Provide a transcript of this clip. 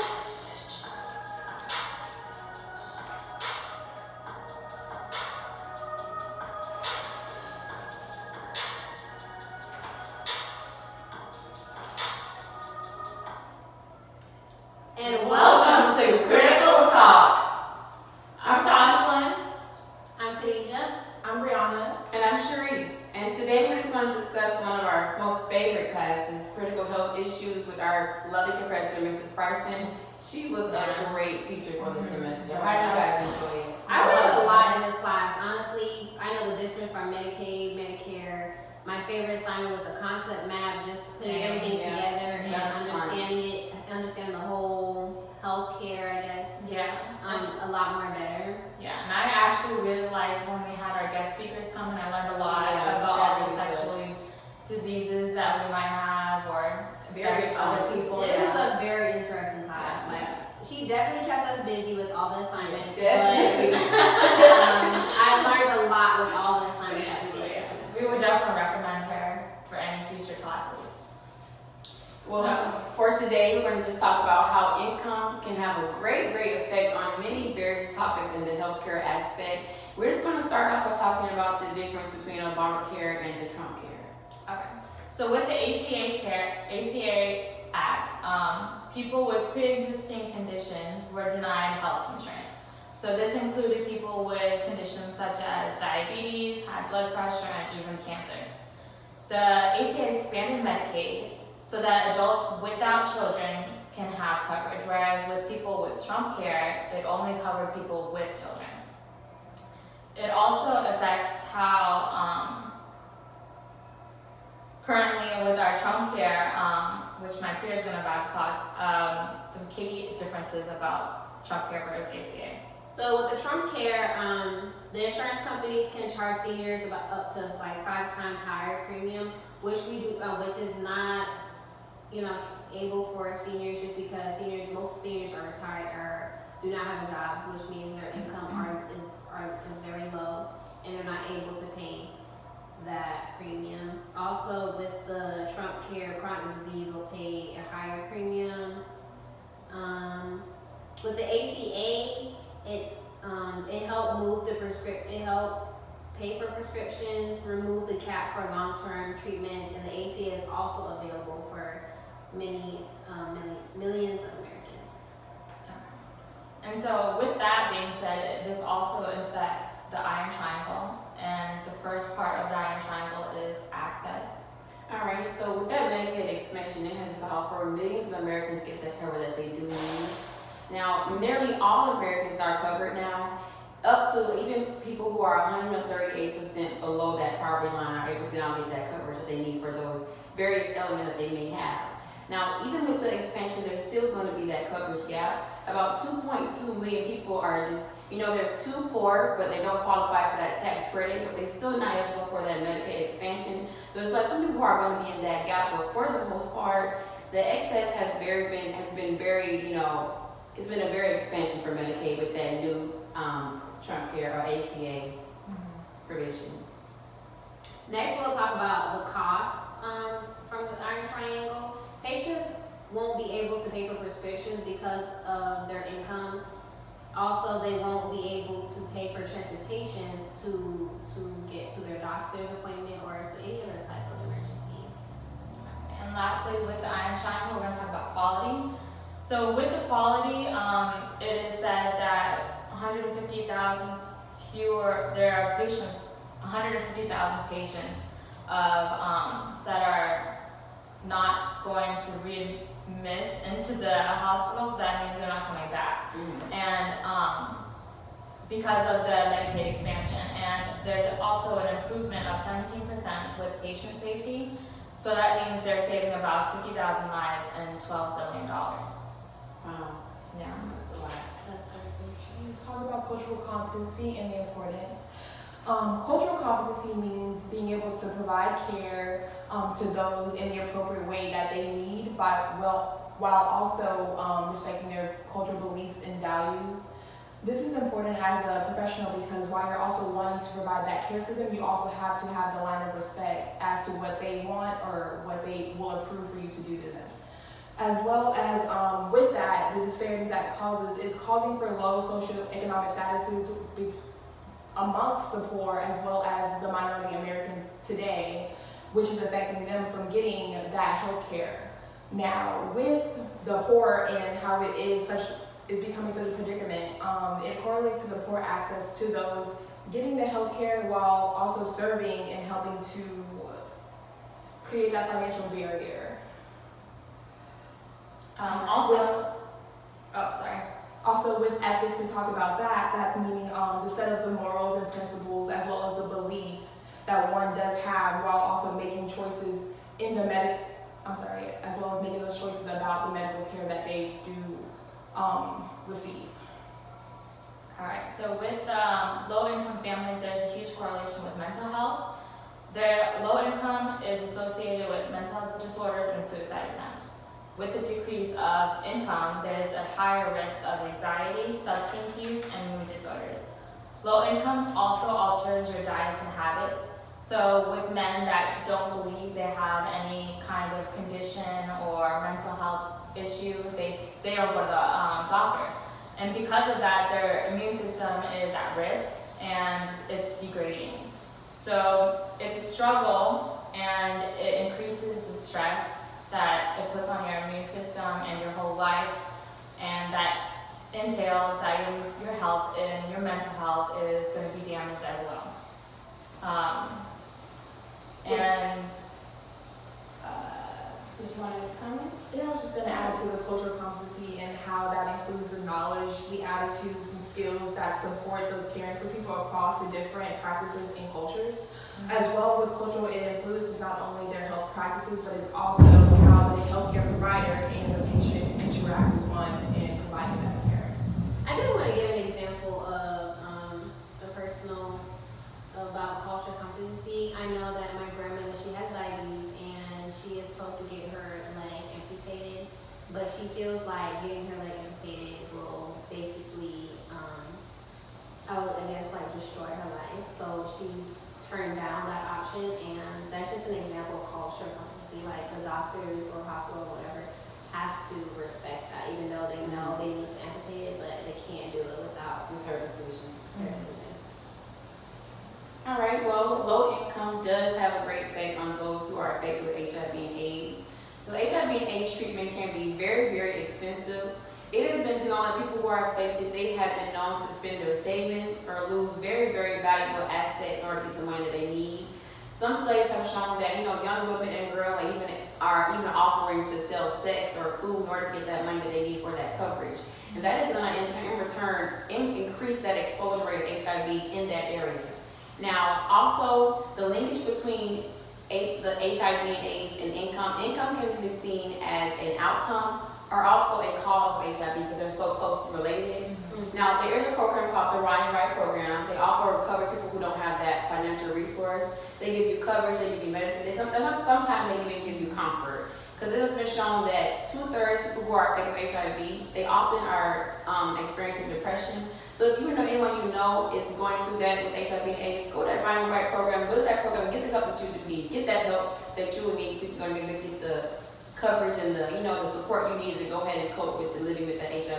And welcome to Critical Talk. I'm Jocelyn. I'm Khadijah. I'm Brianna. And I'm Sharice. And today we're just going to discuss one of our most favorite classes, critical health issues, with our lovely professor, Mrs. Farson. She was a great teacher for the semester. How did you guys enjoy it? I learned a lot in this class. Honestly, I know the difference from Medicaid, Medicare. My favorite assignment was the concept map, just putting everything together and understanding the whole healthcare, I guess. Yeah. A lot more better. Yeah, and I actually really liked when we had our guest speakers come, and I learned a lot about all the sexual diseases that we might have or various other people. It was a very interesting class. Like, she definitely kept us busy with all the assignments. Definitely. I learned a lot with all the assignments that we did this semester. We would definitely recommend her for any future classes. Well, for today, we're going to just talk about how income can have a great effect on many various topics in the healthcare aspect. We're just going to start off by talking about the difference between Obamacare and the Trump care. Okay. So with the ACA Act, people with pre-existing conditions were denied health insurance. So this included people with conditions such as diabetes, high blood pressure, and even cancer. The ACA expanded Medicaid so that adults without children can have coverage, whereas with people with Trump care, it only covered people with children. It also affects how, currently with our Trump care, which my peer is about to talk, the key differences about Trump care versus ACA. So with the Trump care, the insurance companies can charge seniors about up to like 5 times higher premium, which is not, able for seniors, just because most seniors are retired or do not have a job, which means their income is very low and they're not able to pay that premium. Also, with the Trump care, chronic disease will pay a higher premium. With the ACA, it helped move it helped pay for prescriptions, remove the cap for long-term treatments, and the ACA is also available for millions of Americans. And so with that being said, this also affects the Iron Triangle, and the first part of the Iron Triangle is access. Alright, so with that Medicaid expansion, it has allowed for millions of Americans to get the cover that they do need. Now, nearly all Americans are covered now, up to even people who are 138% below that poverty line are able to now get that coverage that they need for those various elements that they may have. Now, even with the expansion, there still is going to be that coverage gap. About 2.2 million people are just, they're too poor, but they don't qualify for that tax credit, but they're still not eligible for that Medicaid expansion. So it's like some people are going to be in that gap, but for the most part, the excess has been very, it's been a very expansion for Medicaid with that new Trump care or ACA provision. Next, we'll talk about the cost from the Iron Triangle. Patients won't be able to pay for prescriptions because of their income. Also, they won't be able to pay for transportations to get to their doctor's appointment or to any other type of emergencies. And lastly, with the Iron Triangle, we're going to talk about quality. So with the quality, it is said that 150,000 patients that are not going to readmit into the hospital, so that means they're not coming back. And because of the Medicaid expansion, and there's also an improvement of 17% with patient safety, so that means they're saving about 50,000 lives and $12 billion. Wow. Yeah. That's crazy. Talk about cultural competency and the importance. Cultural competency means being able to provide care to those in the appropriate way that they need, while also respecting their cultural beliefs and values. This is important as a professional because while you're also wanting to provide that care for them, you also have to have the line of respect as to what they want or what they will approve for you to do to them. As well as with that, the disparity disparities that it causes is causing for low socioeconomic statuses amongst the poor as well as the minority Americans today, which is affecting them from getting that health care. Now, with the poor and how it is becoming such a predicament, it correlates to the poor access to those getting the health care while also serving and helping to create that financial barrier. Also with ethics, to talk about that, that's meaning the set of the morals and principles as well as the beliefs that one does have while also making choices in the as well as making those choices about the medical care that they do receive. Alright, so with low-income families, there's a huge correlation with mental health. Their low income is associated with mental disorders and suicide attempts. With the decrease of income, there's a higher risk of anxiety, substance use, and mood disorders. Low income also alters your diets and habits. So with men that don't believe they have any kind of condition or mental health issue, they don't go to the doctor. And because of that, their immune system is at risk and it's degrading. So it's a struggle and it increases the stress that it puts on your immune system and your whole life, and that entails that your health and your mental health is going to be damaged as well. Did you want to comment? Yeah, I was just going to add to the cultural competency and how that includes the knowledge, the attitudes, and skills that support those caring for people across the different practices and cultures. As well with cultural, it influences not only their health practices, but it's also how the healthcare provider and the patient interact as one in providing that care. I do want to give an example of the personal about cultural competency. I know that my grandmother, she has diabetes and she is supposed to get her leg amputated, but she feels like getting her leg amputated will basically, destroy her life. So she turned down that option, and that's just an example of cultural competency. Like the doctors or hospital or whatever have to respect that, even though they know they need to amputate it, but they can't do it without her decision. All right, well, low income does have a great effect on those who are affected with HIV and AIDS. So HIV and AIDS treatment can be very, very expensive. It has been known that people who are affected, they have been known to spend their savings or lose very, very valuable assets in order to get the money that they need. Some studies have shown that, young women and girls are even offering to sell sex or food in order to get that money that they need for that coverage. And that is going to, in return, increase that exposure rate of HIV in that area. Now, also, the linkage between the HIV and AIDS and income. Income can be seen as an outcome or also a cause of HIV because they're so closely related. Mm-hmm. Now, there is a program called the Ryan Right Program. They offer coverage people who don't have that financial resource. They give you coverage, they give you medicine. Sometimes they even give you comfort. Because it has been shown that 2/3 people who are affected with HIV, they often are experiencing depression. So if you know anyone you know is going through that with HIV and AIDS, go to that Ryan Right Program, go to that program, get the help that you need, get that help that you will need so you're going to get the coverage and the support you need to go ahead and cope with the living with that HIV